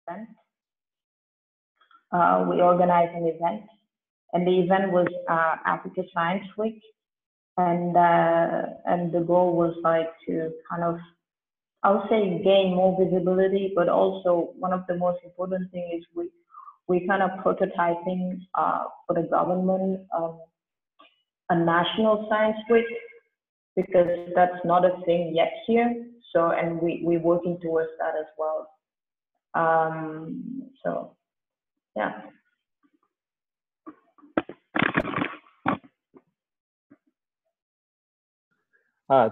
event. We organized an event, and the event was Africa Science Week, and the goal was like to kind of, I would say, gain more visibility, but also one of the most important things is we kind of prototyping for the government a national science week, because that's not a thing yet here. So, and we're working towards that as well. So, yeah.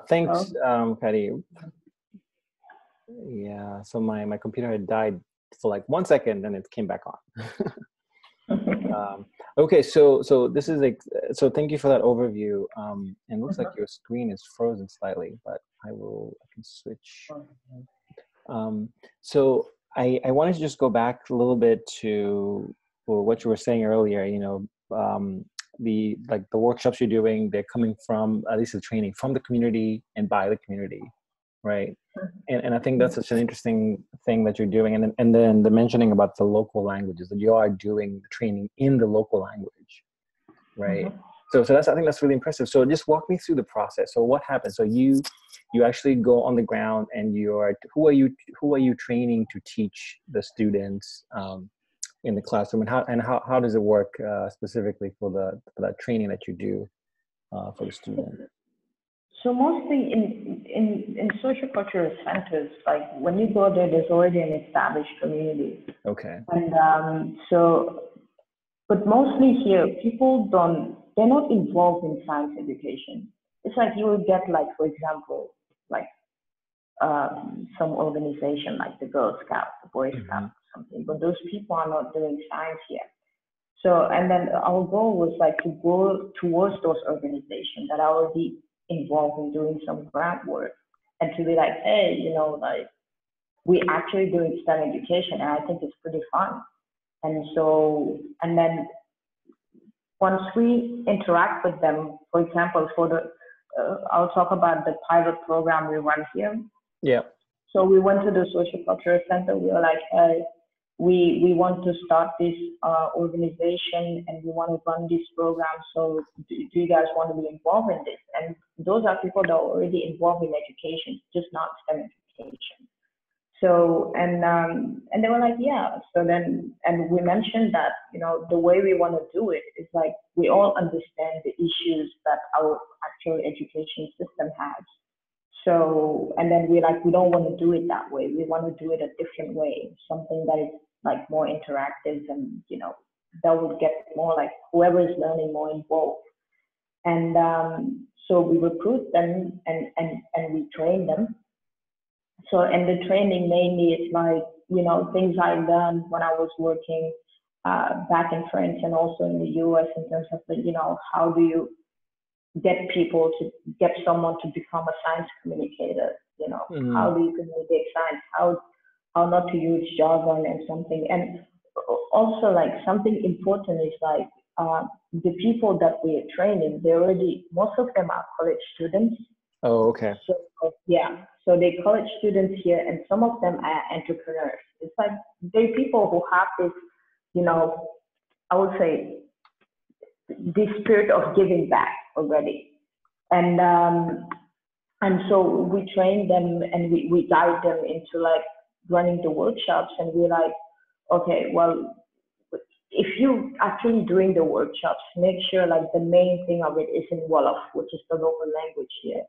Thanks, Khady. Yeah, so my computer had died for like 1 second and it came back on. Okay, so this is like, so thank you for that overview. And it looks like your screen is frozen slightly, but I can switch. So I wanted to just go back a little bit to what you were saying earlier. You know, the workshops you're doing, they're coming from, at least the training, from the community and by the community, right? And I think that's such an interesting thing that you're doing. And then the mentioning about the local languages, that you are doing the training in the local language, right? So I think that's really impressive. So just walk me through the process. So what happens? So you actually go on the ground, and who are you training to teach the students in the classroom, and how does it work specifically for that training that you do for the student? So mostly in social cultural centers, like when you go there, there's already an established community. Okay. And but mostly here, they're not involved in science education. It's like you will get, like, for example, like some organization like the Girl Scouts, the Boy Scouts, or something, but those people are not doing science here. So, and then our goal was like to go towards those organizations that are already involved in doing some grant work, and to be like, hey, you know, like, we actually doing STEM education, and I think it's pretty fun. And so, and then once we interact with them, for example, I'll talk about the pilot program we run here. Yeah. So we went to the social cultural center. We were like, hey, we want to start this organization, and we want to run this program. So do you guys want to be involved in this? And those are people that are already involved in education, just not STEM education. So, and they were like, yeah. So then, and we mentioned that, you know, the way we want to do it is like, we all understand the issues that our actual education system has. So, and then we're like, we don't want to do it that way. We want to do it a different way, something that is like more interactive, and, you know, that would get more like whoever is learning more involved. And so we recruit them and we train them. So, and the training mainly is like, you know, things I learned when I was working back in France and also in the US, in terms of the, you know, how do you get someone to become a science communicator, you know, how do you communicate science, how not to use jargon and something. And also, like, something important is like the people that we are training, most of them are college students. Oh, okay. So, yeah, so they're college students here, and some of them are entrepreneurs. It's like they're people who have this, you know, I would say, this spirit of giving back already. And so we train them, and we guide them into like running the workshops, and we're like, okay, well, if you actually doing the workshops, make sure like the main thing of it is in Wolof, which is the local language here.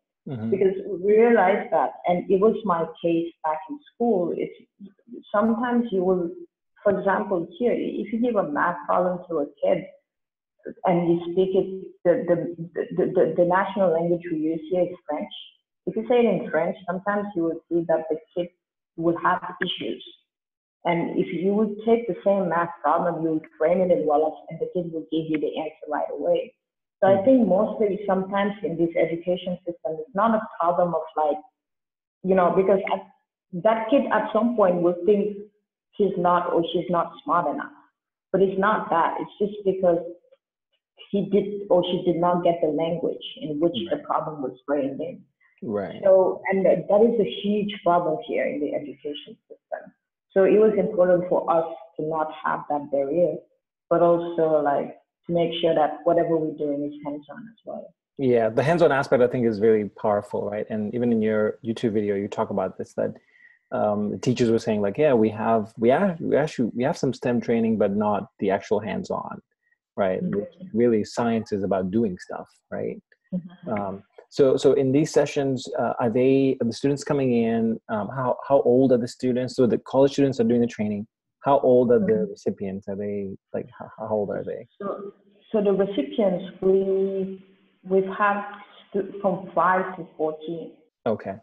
Because we realized that, and it was my case back in school, it's sometimes you will, for example, here, if you give a math problem to a kid and you speak it, the national language we use here is French. If you say it in French, sometimes you will see that the kid will have issues. And if you would take the same math problem, you would frame it in Wolof, and the kid will give you the answer right away. So I think mostly sometimes in this education system, it's not a problem of like, you know, because that kid at some point will think he's not or she's not smart enough. But it's not that. It's just because he did or she did not get the language in which the problem was framed in. Right. So, and that is a huge problem here in the education system. So So it was important for us to not have that barrier, but also like to make sure that whatever we're doing is hands-on as well. Yeah, the hands-on aspect I think is very powerful, right? And even in your YouTube video, you talk about this, that the teachers were saying like, yeah, we have some STEM training, but not the actual hands-on, right? Mm-hmm. Really, science is about doing stuff, right? Mm-hmm. So in these sessions, are the students coming in? How old are the students? So the college students are doing the training. How old are the recipients? Are they like how old are they? So the recipients we've had from 5 to 14. Okay.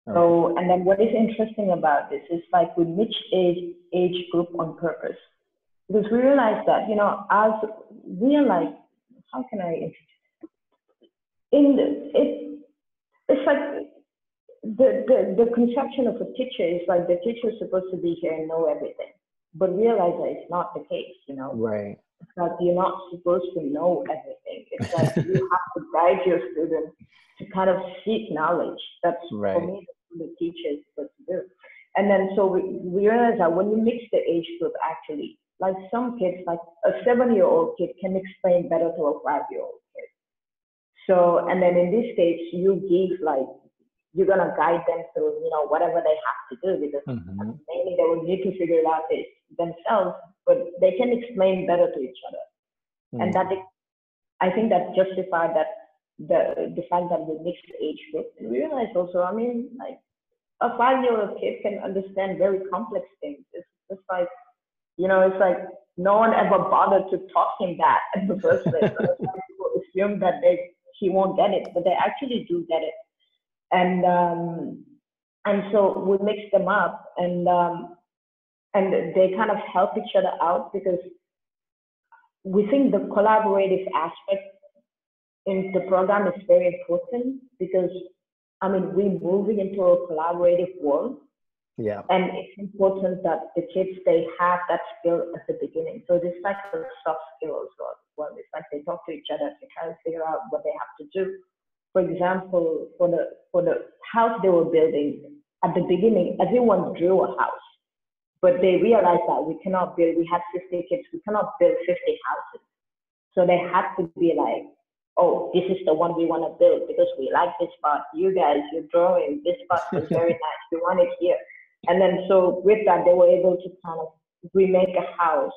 So, and then what is interesting about this is like we mix age group on purpose, because we realize that, you know, as we are like, how can I introduce it's like the conception of a teacher is like the teacher is supposed to be here and know everything, but realize that it's not the case, you know. Right. It's like you're not supposed to know everything. It's like you have to guide your students to kind of seek knowledge. That's right. For me, that's what the teacher is supposed to do. And then so we realize that when you mix the age group, actually, like some kids, like a 7-year-old kid can explain better to a 5-year-old kid. So, and then in this case, you give like, you're going to guide them through, you know, whatever they have to do, because mainly they will need to figure it out themselves, but they can explain better to each other. And that, I think that justified that the fact that we mixed age group. And we realized also, I mean, like a 5-year-old kid can understand very complex things. It's just like, you know, it's like no one ever bothered to taught him that in the first place. So that's why people assume that he won't get it, but they actually do get it. And so we mix them up, and they kind of help each other out, because we think the collaborative aspect in the program is very important, because I mean, we're moving into a collaborative world. Yeah. And it's important that the kids, they have that skill at the beginning. So this like a soft skill as well. It's like they talk to each other to try to figure out what they have to do. For example, for the house they were building, at the beginning, everyone drew a house, but they realized that we cannot build, we had 50 kids, we cannot build 50 houses. So they had to be like, oh, this is the one we want to build because we like this spot. You guys, you're drawing, this spot is very nice, we want it here. And then so with that, they were able to kind of remake a house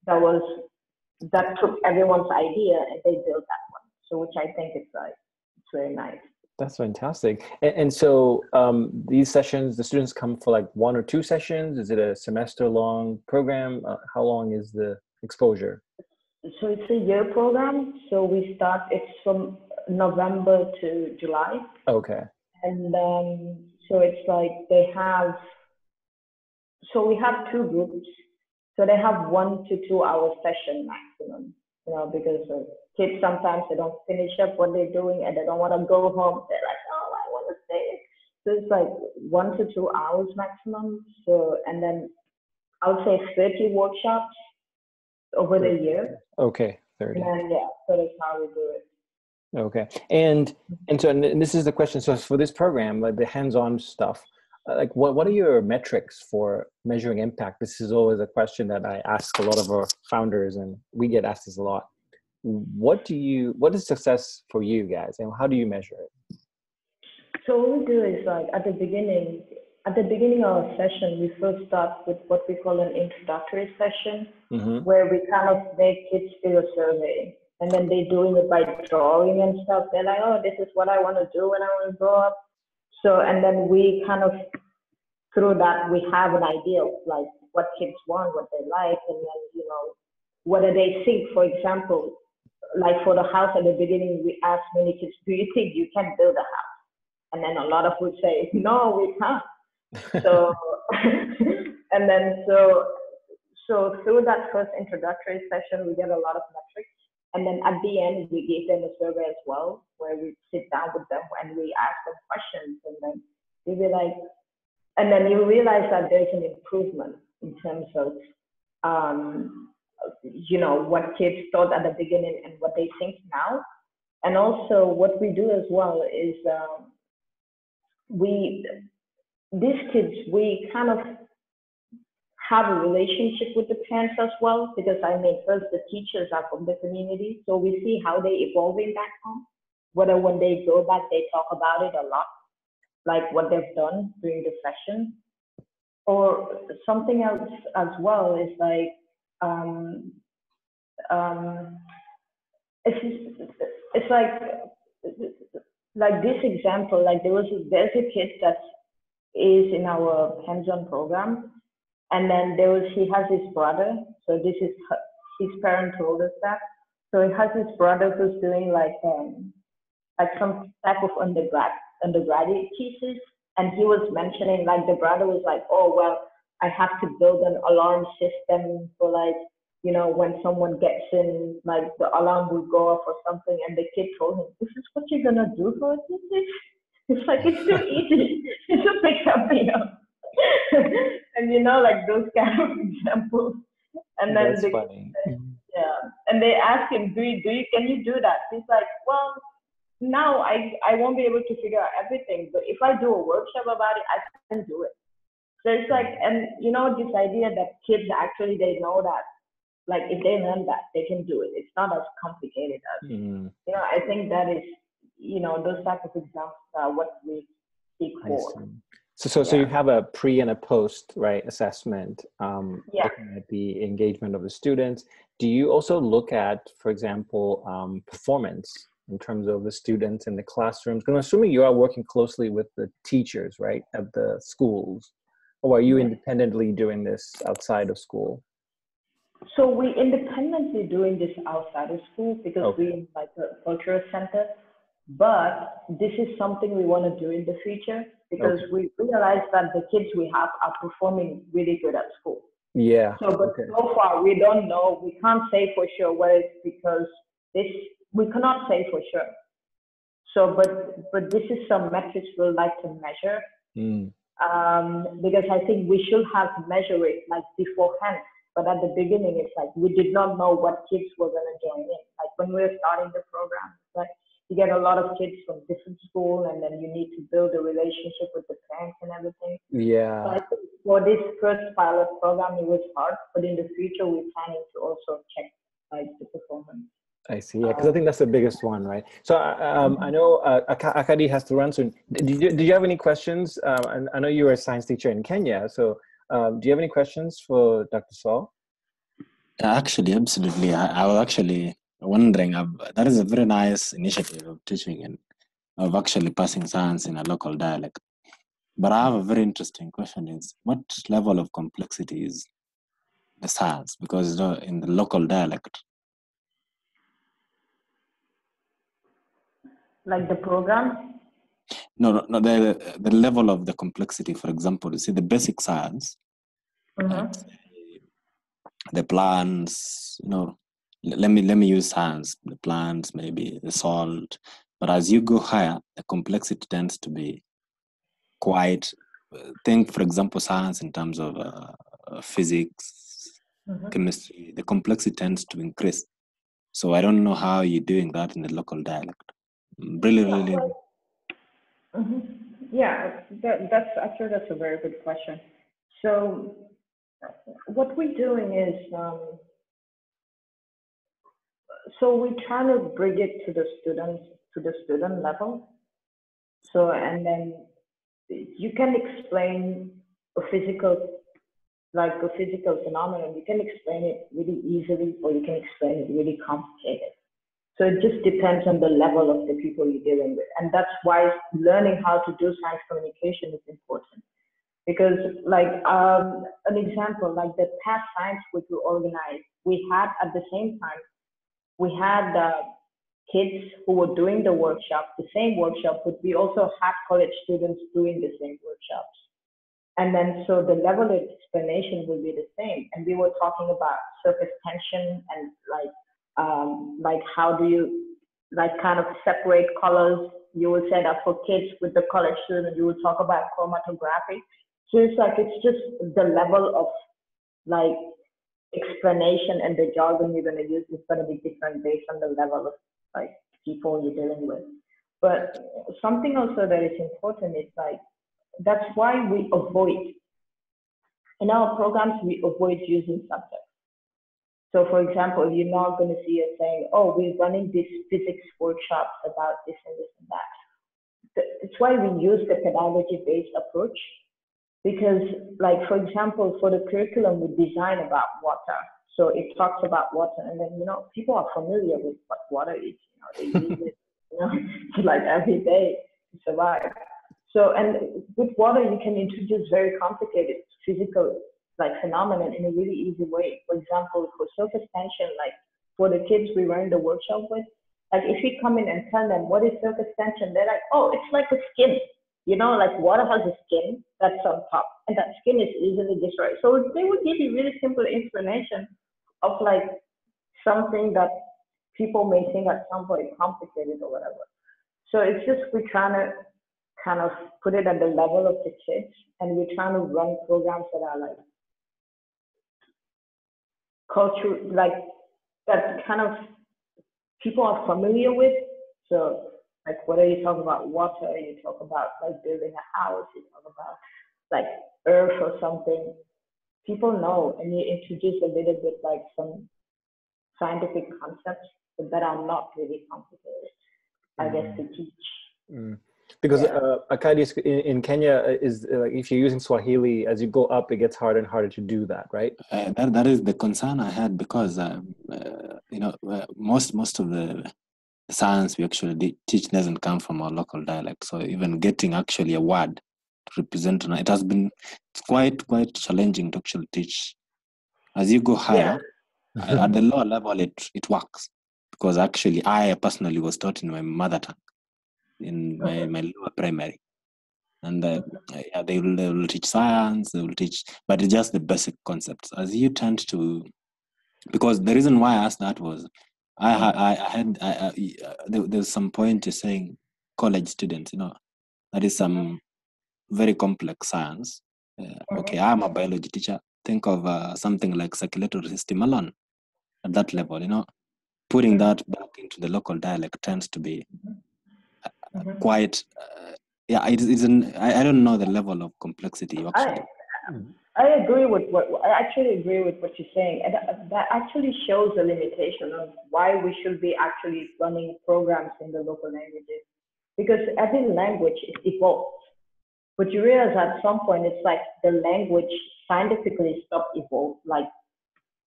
that took everyone's idea, and they built that one. So which I think is like, it's very nice. That's fantastic. And so these sessions, the students come for like 1 or 2 sessions? Is it a semester-long program? How long is the exposure? So it's a year program. So it's from November to July. Okay. And so it's like so we have 2 groups. So they have 1 to 2 hour session maximum, you know, because kids sometimes they don't finish up what they're doing and they don't want to go home. They're like, oh, I want to stay. So it's like 1 to 2 hours maximum. So, and then I would say 30 workshops over the year. Okay, 30. And yeah, so that's how we do it. Okay, and this is the question. So for this program, like the hands-on stuff, like what are your metrics for measuring impact? This is always a question that I ask a lot of our founders, and we get asked this a lot. What is success for you guys, and how do you measure it? So what we do is like at the beginning of our session, we first start with what we call an introductory session, where we kind of make kids fill a survey. And then they're doing it by drawing and stuff. They're like, oh, this is what I want to do when I want to grow up. So, and then we kind of, through that, we have an idea of like what kids want, what they like, and then, you know, what do they think? For example, like for the house at the beginning, we asked many kids, do you think you can build a house? And then a lot of would say, no, we can't. So, and then so through that first introductory session, we get a lot of metrics. And then at the end, we give them a survey as well, where we sit down with them and we ask them questions. And then we be like, and then you realize that there's an improvement in terms of, you know, what kids thought at the beginning and what they think now. And also what we do as well is these kids, we kind of have a relationship with the parents as well, because I mean, first the teachers are from the community, so we see how they evolving back home. Whether when they go back, they talk about it a lot, like what they've done during the session, or something else as well is like um, um, it's like this example. Like there's a kid that is in our hands-on program, and then he has his brother. So this is his parent told us that. So he has his brother who's doing like some type of undergraduate thesis, and he was mentioning like the brother was like, oh well, I have to build an alarm system for like when someone gets in, like the alarm will go off or something, and the kid told him, this is what you're gonna do for a thesis? It's like it's too easy to pick something up. And like those kind of examples. And then That's funny. yeah, and they ask him, can you do that? He's like, well, now I won't be able to figure out everything, but if I do a workshop about it, I can do it. So it's like, and this idea that kids actually they know that, like if they learn that, they can do it. It's not as complicated as I think that is those type of examples are what we seek for. So you have a pre and a post, right, assessment, Yeah. looking at the engagement of the students. Do you also look at, for example, performance in terms of the students in the classrooms? Because I'm assuming you are working closely with the teachers, right, at the schools. Or are you independently doing this outside of school? So we independently doing this outside of school because we like a cultural center. But this is something we want to do in the future because we realize that the kids we have are performing really good at school. Yeah. So, but so far we don't know. We can't say for sure whether it's because we cannot say for sure. So, but this is some metrics we'd like to measure. Because I think we should have to measure it like beforehand. But at the beginning, it's like we did not know what kids were going to join in. Like when we were starting the program, like you get a lot of kids from different schools, and then you need to build a relationship with the parents and everything. Yeah. So I think for this first pilot program, it was hard, but in the future, we're planning to also check like the performance. I see. Yeah, because I think that's the biggest one, right? So I know Khady has to run soon. Did you have any questions? And I know you were a science teacher in Kenya. So do you have any questions for Dr. Sall? Actually, absolutely. I was actually wondering, that is a very nice initiative of teaching and of actually passing science in a local dialect. But I have a very interesting question is, what level of complexity is the science? Because in the local dialect. Like the program? No, the level of the complexity, for example, you see the basic science, the plants, let me use science, the plants, maybe the salt. But as you go higher, the complexity tends to be quite, think, for example, science in terms of physics, chemistry, the complexity tends to increase. So I don't know how you're doing that in the local dialect. Really. Yeah, that's a very good question. So what we're doing is, so we're trying to bring it to the student level. So, and then you can explain a physical phenomenon. You can explain it really easily, or you can explain it really complicated. So it just depends on the level of the people you're dealing with. And that's why learning how to do science communication is important. Because like an example, like the past science which we organized, we had at the same time, we had kids who were doing the same workshop, but we also had college students doing the same workshops. And then, so the level of explanation will be the same. And we were talking about surface tension and like how do you like kind of separate colors. You would say that for kids with the college students, you would talk about chromatography. So it's like, it's just the level of like explanation and the jargon you're going to use is going to be different based on the level of like people you're dealing with. But something also that is important is like, that's why we avoid In our programs, we avoid using subjects. So, for example, you're not going to see us saying, oh, we're running these physics workshops about this and this and that. That's why we use the pedagogy-based approach. Because, like, for example, for the curriculum, we design about water. So it talks about water, and then, people are familiar with what water is. They use it, like every day to survive. So, and with water, you can introduce very complicated physical, like, phenomenon in a really easy way. For example, for surface tension, like, for the kids we were in the workshop with, like, if we come in and tell them what is surface tension, they're like, oh, it's like a skin. Like water has a skin that's on top, and that skin is easily destroyed. So they would give you really simple explanation of, like, something that people may think at some point complicated or whatever. So it's just we're trying to kind of put it at the level of the kids, and we're trying to run programs that are like culture, like that kind of people are familiar with. So, like, whether you talk about water, you talk about like building a house, you talk about like earth or something, people know, and you introduce a little bit like some scientific concepts that are not really complicated, I guess, to teach. Because Khady, in Kenya, is like if you're using Swahili, as you go up, it gets harder and harder to do that, right? That is the concern I had, because most of the science we actually teach doesn't come from our local dialect. So even getting actually a word to represent it has been quite challenging to actually teach. As you go higher, at the lower level, it works, because actually I personally was taught in my mother tongue in my lower primary, and they will teach science, they will teach, but it's just the basic concepts. As you tend to, because the reason why I asked that was there's some point to saying college students, that is some very complex science. Okay, I'm a biology teacher. Think of something like circulatory system alone at that level, putting that back into the local dialect tends to be quite, I don't know the level of complexity you actually. I agree with I actually agree with what you're saying, and that actually shows the limitation of why we should be actually running programs in the local languages, because every language evolves. But you realize at some point it's like the language scientifically stopped evolve. Like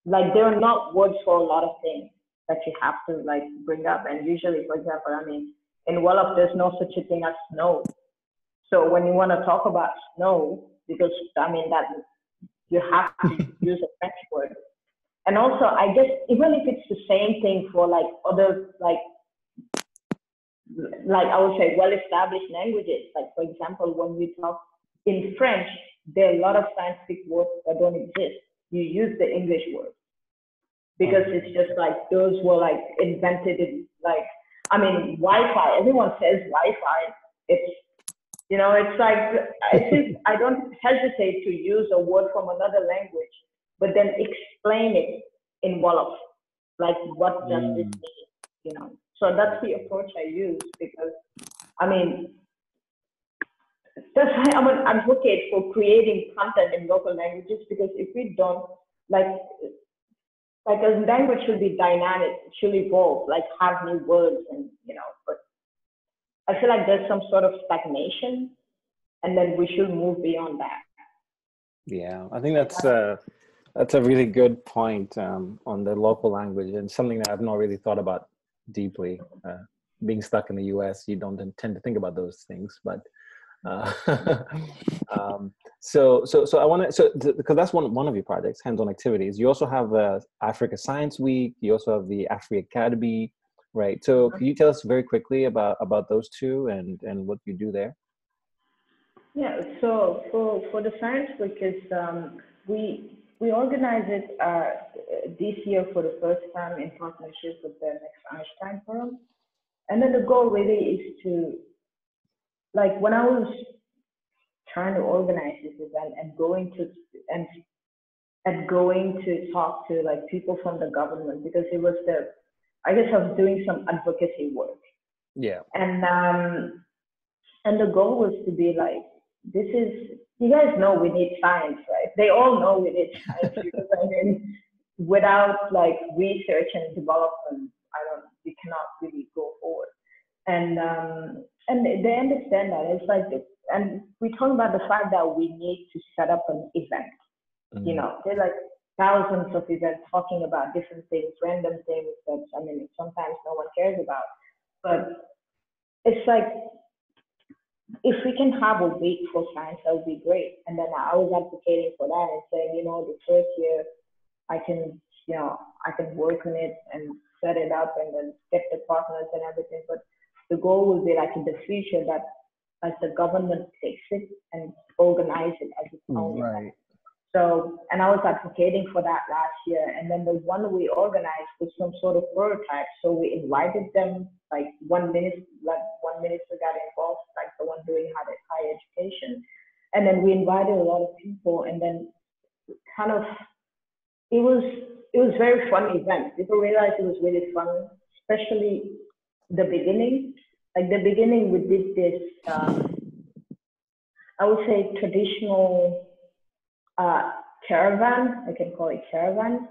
there are not words for a lot of things that you have to like bring up. And usually, for example, I mean, in Wolof, there's no such a thing as snow. So when you want to talk about snow, because I mean that you have to use a French word. And also, I guess even if it's the same thing for like other like I would say well-established languages, like for example, when we talk in French, there are a lot of scientific words that don't exist. You use the English word because it's just like those were like invented in like, I mean, Wi-Fi, everyone says Wi-Fi. It's, it's like, I don't hesitate to use a word from another language, but then explain it in Wolof, like what does this mean, So that's the approach I use, because, I mean, that's why I'm an advocate for creating content in local languages, because if we don't, like a language should be dynamic, it should evolve, like have new words and, but I feel like there's some sort of stagnation, and then we should move beyond that. Yeah, I think that's a really good point on the local language, and something that I've not really thought about deeply. Being stuck in the US, you don't tend to think about those things, but so I want to, because that's one of your projects, hands-on activities. You also have Africa Science Week. You also have the Afri Academy, right? So can you tell us very quickly about those two and what you do there? Yeah, so for the Science Week, is we organize it this year for the first time in partnership with the Next Einstein Forum. And then the goal really is to, like when I was trying to organize this event and going to talk to like people from the government, because it was I guess I was doing some advocacy work. Yeah. And the goal was to be like, this is you guys know we need science, right? They all know we need science because I mean, without like research and development, we cannot really go forward. And they understand that it's like, and we talk about the fact that we need to set up an event. You know, there's like thousands of events talking about different things, random things that I mean sometimes no one cares about. But it's like if we can have a week for science, that would be great. And then I was advocating for that and saying, you know, the first year I can, you know, I can work on it and set it up and then get the partners and everything. But the goal will be like in the future that as the government takes it and organize it as its own. Right. So, and I was advocating for that last year. And then the one we organized was some sort of prototype. So we invited them, like one minister got involved, like the one doing higher education. And then we invited a lot of people, and then kind of, it was very fun event. People realized it was really fun, especially the beginning. Like the beginning, we did this, I would say traditional caravan, I can call it caravan.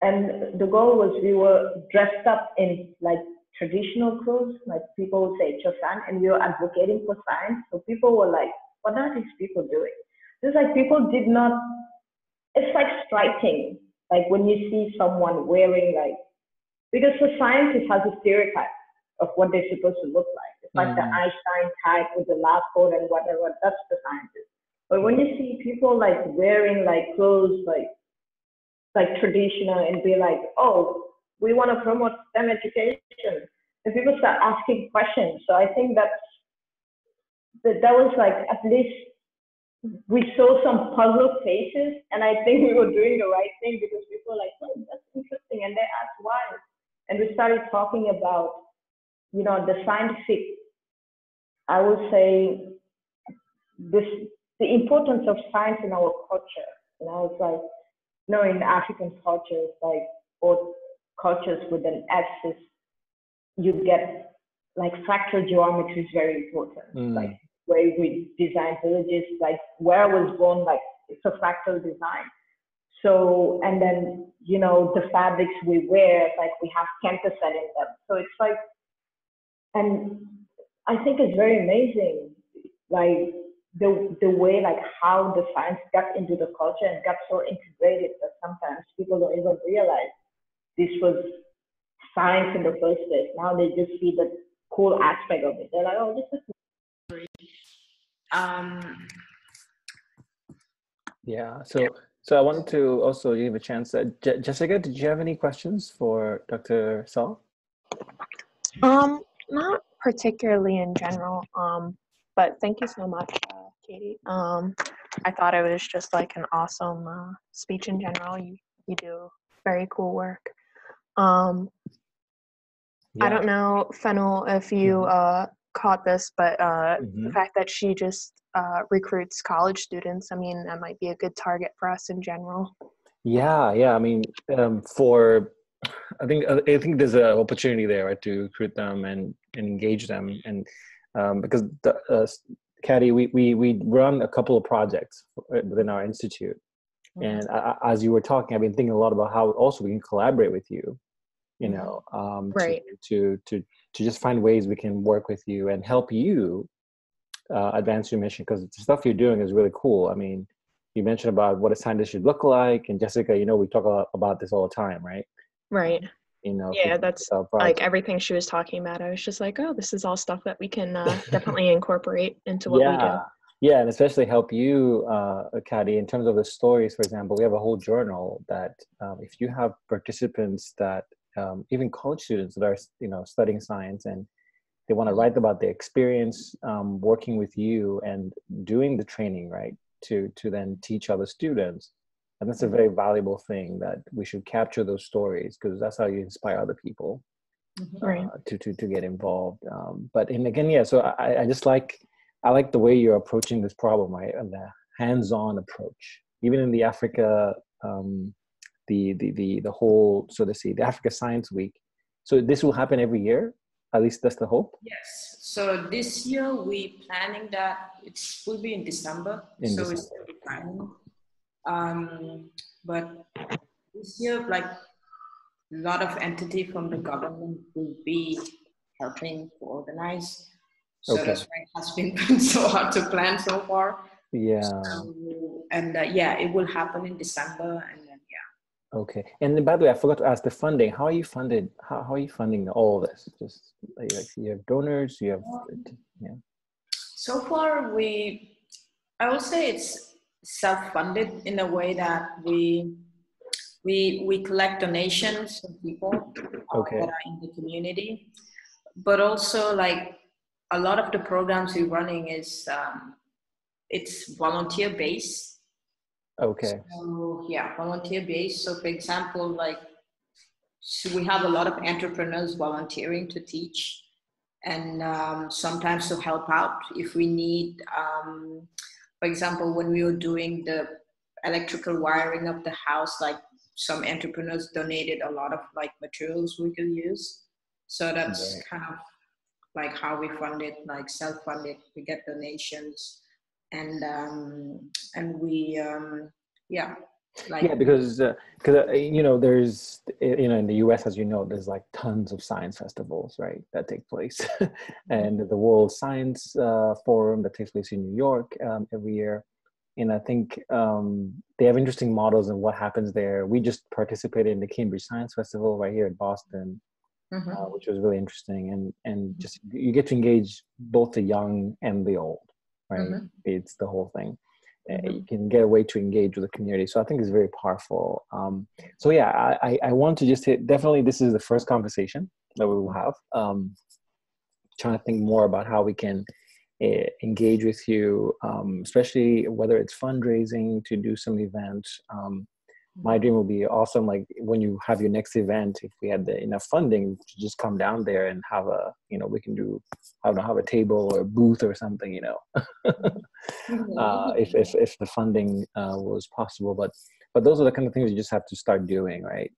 And the goal was we were dressed up in like traditional clothes, like people would say chosan, and we were advocating for science. So people were like, what are these people doing? It's like people did not, it's like striking, like when you see someone wearing like, because for science it has a stereotype of what they're supposed to look like. It's like the Einstein type with the lab coat and whatever, that's the scientist. But when you see people like wearing like clothes like traditional and be like, oh, we want to promote STEM education, and people start asking questions. So I think that was like, at least we saw some puzzled faces, and I think we were doing the right thing because people were like, oh, that's interesting, and they asked why, and we started talking about, you know, the scientific, I would say, the importance of science in our culture. You know, it's like, you know, in African cultures, like, or cultures with an axis, you get like fractal geometry is very important. Like where we design villages, like where I was born, like it's a fractal design. So, and then, you know, the fabrics we wear, like we have canthocite in them. So it's like, and I think it's very amazing, like the way, like how the science got into the culture and got so integrated that sometimes people don't even realize this was science in the first place. Now they just see the cool aspect of it. They're like, oh, this is Yeah. So I wanted to also give a chance. Jessica, did you have any questions for Dr. Sall? Not particularly in general. But thank you so much, Khady. I thought it was just like an awesome speech in general. You do very cool work. Yeah. I don't know, Fennel, if you caught this, but the fact that she just recruits college students, I mean, that might be a good target for us in general. Yeah. I mean, I think there's an opportunity there, right, to recruit them and engage them, and because Khady, we run a couple of projects within our institute, and as you were talking, I've been thinking a lot about how also we can collaborate with you, you know, right, to just find ways we can work with you and help you advance your mission, because the stuff you're doing is really cool. I mean, you mentioned about what a scientist should look like, and Jessica, you know, we talk about this all the time, right? Right. You know, yeah, that's like everything she was talking about. I was just like, oh, this is all stuff that we can definitely incorporate into what we do. Yeah, and especially help you, Khady, in terms of the stories. For example, we have a whole journal that if you have participants that even college students that are, you know, studying science, and they want to write about their experience working with you and doing the training, right, to then teach other students. And that's a very valuable thing, that we should capture those stories, because that's how you inspire other people to get involved. But and again, yeah. So I just like the way you're approaching this problem, right, and the hands-on approach. Even in the Africa, the whole, so to say, the Africa Science Week. So this will happen every year. At least that's the hope. Yes. So this year we planning that it will be in December. So it's still planning. But this year, like a lot of entity from the government will be helping to organize. So Okay. that's why it has been so hard to plan so far. Yeah. So, and yeah, it will happen in December, and then yeah. Okay. And by the way, I forgot to ask the funding. How are you funded? How are you funding all of this? Just like you have donors, you have, yeah. So far, I would say it's self-funded in a way that we collect donations from people Okay. that are in the community, but also like a lot of the programs we're running is it's volunteer based. Okay. So yeah, volunteer based. So for example, like so we have a lot of entrepreneurs volunteering to teach, and sometimes to help out if we need. For example, when we were doing the electrical wiring of the house, like some entrepreneurs donated a lot of like materials we could use. So that's kind of like how we fund it, like self-funded. We get donations, and we yeah. Like, yeah, because you know, there's, you know, in the US, as you know, there's like tons of science festivals, right, that take place. And the World Science Forum that takes place in New York every year. And I think they have interesting models of what happens there. We just participated in the Cambridge Science Festival right here in Boston, which was really interesting. And just you get to engage both the young and the old, right? It's the whole thing. You can get a way to engage with the community. So I think it's very powerful. So yeah, I want to just hit, definitely this is the first conversation that we will have. Trying to think more about how we can engage with you, especially whether it's fundraising to do some events. My dream would be awesome, like when you have your next event, if we had enough funding to just come down there and have a, you know, we can do, I don't know, have a table or a booth or something, you know, if the funding was possible. But those are the kind of things you just have to start doing, right?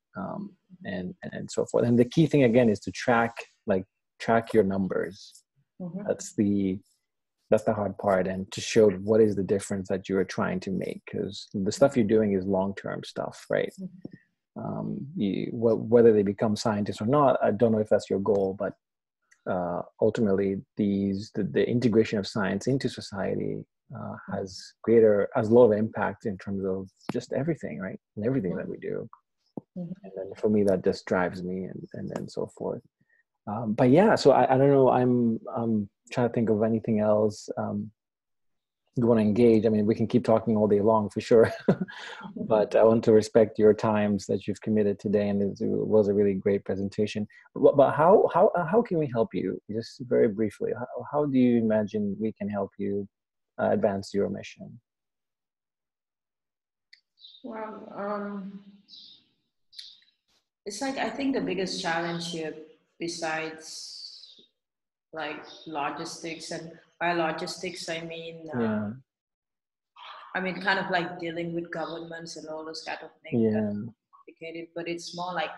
And so forth. And the key thing again is to track your numbers. That's the hard part, and to show what is the difference that you are trying to make, because the stuff you're doing is long-term stuff, right? Whether they become scientists or not, I don't know if that's your goal, but ultimately the integration of science into society has a lot of impact in terms of just everything, right? And everything that we do. And then for me, that just drives me, and then so forth. But yeah, so I don't know, I'm trying to think of anything else you want to engage. I mean, we can keep talking all day long for sure, but I want to respect your times that you've committed today, and it was a really great presentation. But how can we help you? Just very briefly, how do you imagine we can help you advance your mission? Well, it's like, I think the biggest challenge here, besides like logistics, and by logistics I mean kind of like dealing with governments and all those kind of things. That's complicated, but it's more like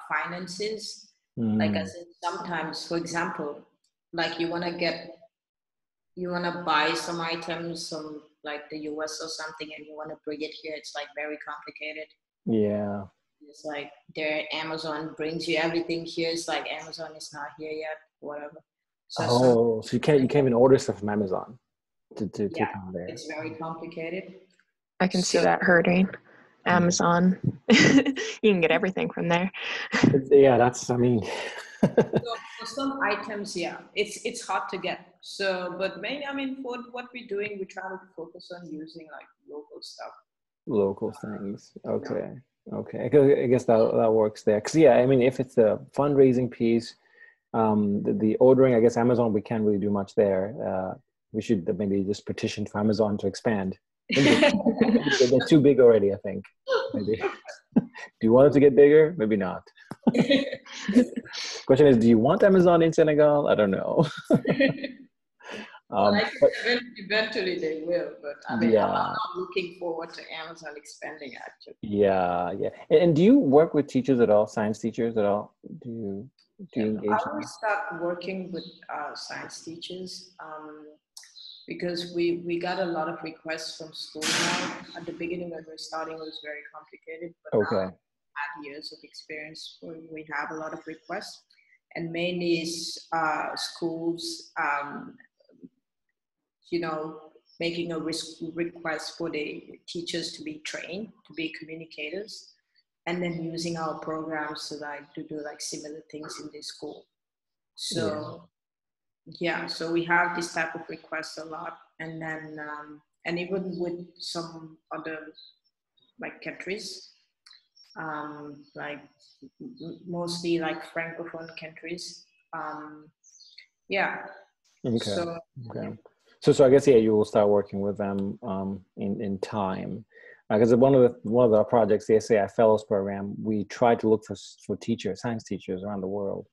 finances. Like, as in sometimes, for example, like you want to buy some items from like the US or something, and you want to bring it here. It's like very complicated. Yeah. It's like Amazon brings you everything here. It's like Amazon is not here yet, whatever. So you can't even order stuff from Amazon to come there. It's very complicated. I can see that hurting. Amazon, you can get everything from there. Yeah, that's, I mean. So for some items, yeah, it's hard to get. So, but maybe, I mean, for what we're doing, we try to focus on using like local stuff. Local things. Okay. Okay. I guess that works there. Cause yeah, I mean, if it's a fundraising piece, the ordering, I guess Amazon, we can't really do much there. We should maybe just petition for Amazon to expand. They're too big already, I think. Maybe. Do you want it to get bigger? Maybe not. Question is, do you want Amazon in Senegal? I don't know. Well, I think eventually they will, but I mean, I'm not looking forward to Amazon expanding, actually. Yeah. And do you work with teachers at all, science teachers at all? Do you? Do you engage I will start working with science teachers because we got a lot of requests from school now. At the beginning when we're starting, it was very complicated, but now I've had years of experience where we have a lot of requests, and mainly is schools, you know, making a request for the teachers to be trained to be communicators, and then using our programs to do like similar things in the school. So yeah, so we have this type of requests a lot, and then and even with some other like countries, like mostly like francophone countries. Yeah. Okay. So I guess you will start working with them in time, because one of the projects, the SAI Fellows Program, we try to look for teachers, science teachers around the world,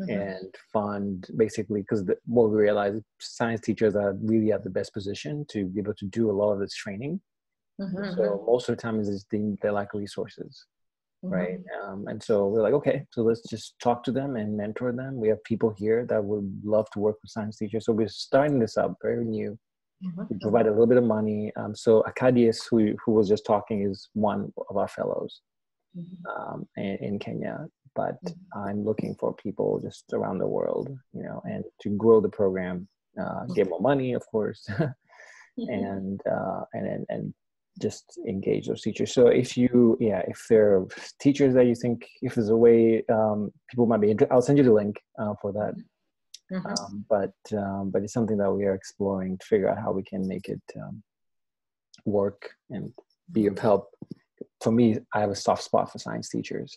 and fund basically, because what we realize, science teachers are really at the best position to be able to do a lot of this training. So most of the time is they lack resources. Right. And so we're like, okay, so let's just talk to them and mentor them. We have people here that would love to work with science teachers. So we're starting this up, very new. We provide a little bit of money. So Khady, who was just talking, is one of our fellows in Kenya. But I'm looking for people just around the world, you know, and to grow the program, get more money, of course, and just engage those teachers. So if there are teachers that you think, if there's a way people might be interested, I'll send you the link for that. But it's something that we are exploring to figure out how we can make it work and be of help. For me, I have a soft spot for science teachers.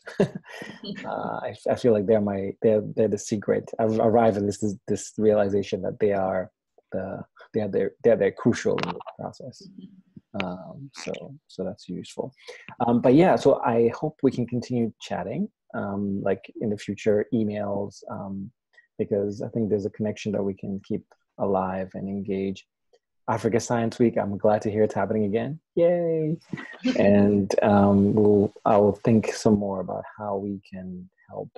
I feel like they're the secret. I've arrived at this realization that they're crucial in the process. So that's useful. But yeah, so I hope we can continue chatting, like in the future, emails, because I think there's a connection that we can keep alive and engage. Africa Science Week, I'm glad to hear it's happening again. Yay! And I will think some more about how we can help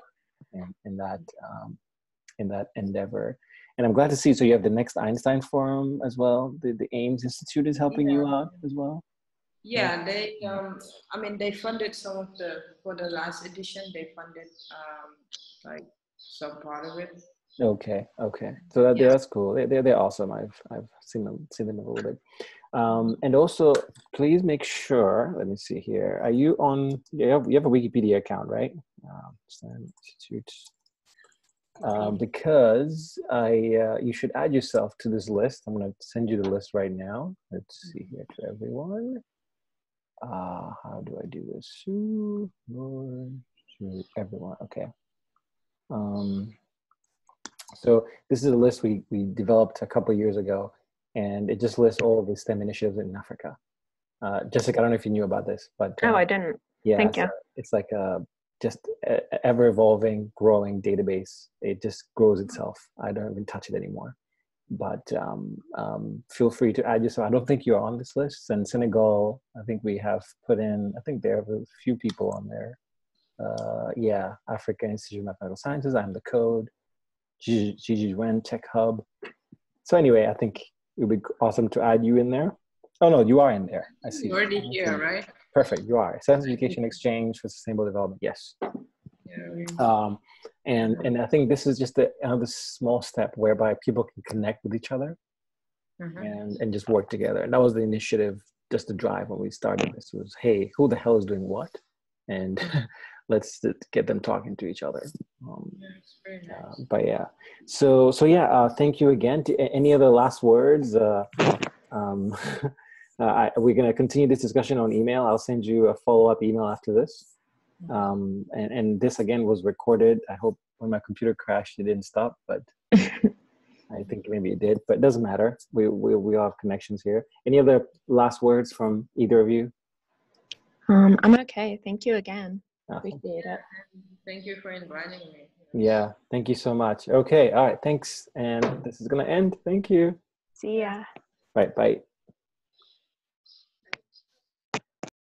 in that endeavor. And I'm glad to see, so you have the next Einstein Forum as well. The Ames Institute is helping you out as well. Yeah, they, they funded for the last edition, they funded like some part of it. Okay. So that's cool. They're awesome. I've seen them a little bit. And also, please make sure. Let me see here. Are you on? You have a Wikipedia account, right? Einstein Institute. Because you should add yourself to this list. I'm going to send you the list right now. Let's see here to everyone. How do I do this? To everyone. Okay. So this is a list we developed a couple of years ago, and it just lists all of the STEM initiatives in Africa. Jessica, I don't know if you knew about this, but I didn't. Yeah, Thank you. It's like just ever evolving, growing database. It just grows itself. I don't even touch it anymore. But feel free to add yourself. I don't think you're on this list. And Senegal, I think we have put in. I think there are a few people on there. Africa Institute of Mathematical Sciences. I'm the code. Gigi Wen Tech Hub. So anyway, I think it would be awesome to add you in there. Oh no, you are in there. I see. You're already here, right? Perfect. You are. Science Education Exchange for Sustainable Development. Yes. Yeah. And I think this is just another small step whereby people can connect with each other and just work together. And that was the initiative, just to drive when we started this was, hey, who the hell is doing what? And let's get them talking to each other. Very nice. But yeah, so yeah, thank you again. Any other last words? We're going to continue this discussion on email. I'll send you a follow-up email after this. And this again was recorded. I hope when my computer crashed, it didn't stop, but I think maybe it did, but it doesn't matter. We all have connections here. Any other last words from either of you? I'm okay. Thank you again. Appreciate it. Thank you for inviting me. Yeah, thank you so much. Okay, all right, thanks. And this is going to end. Thank you. See ya. Right, bye.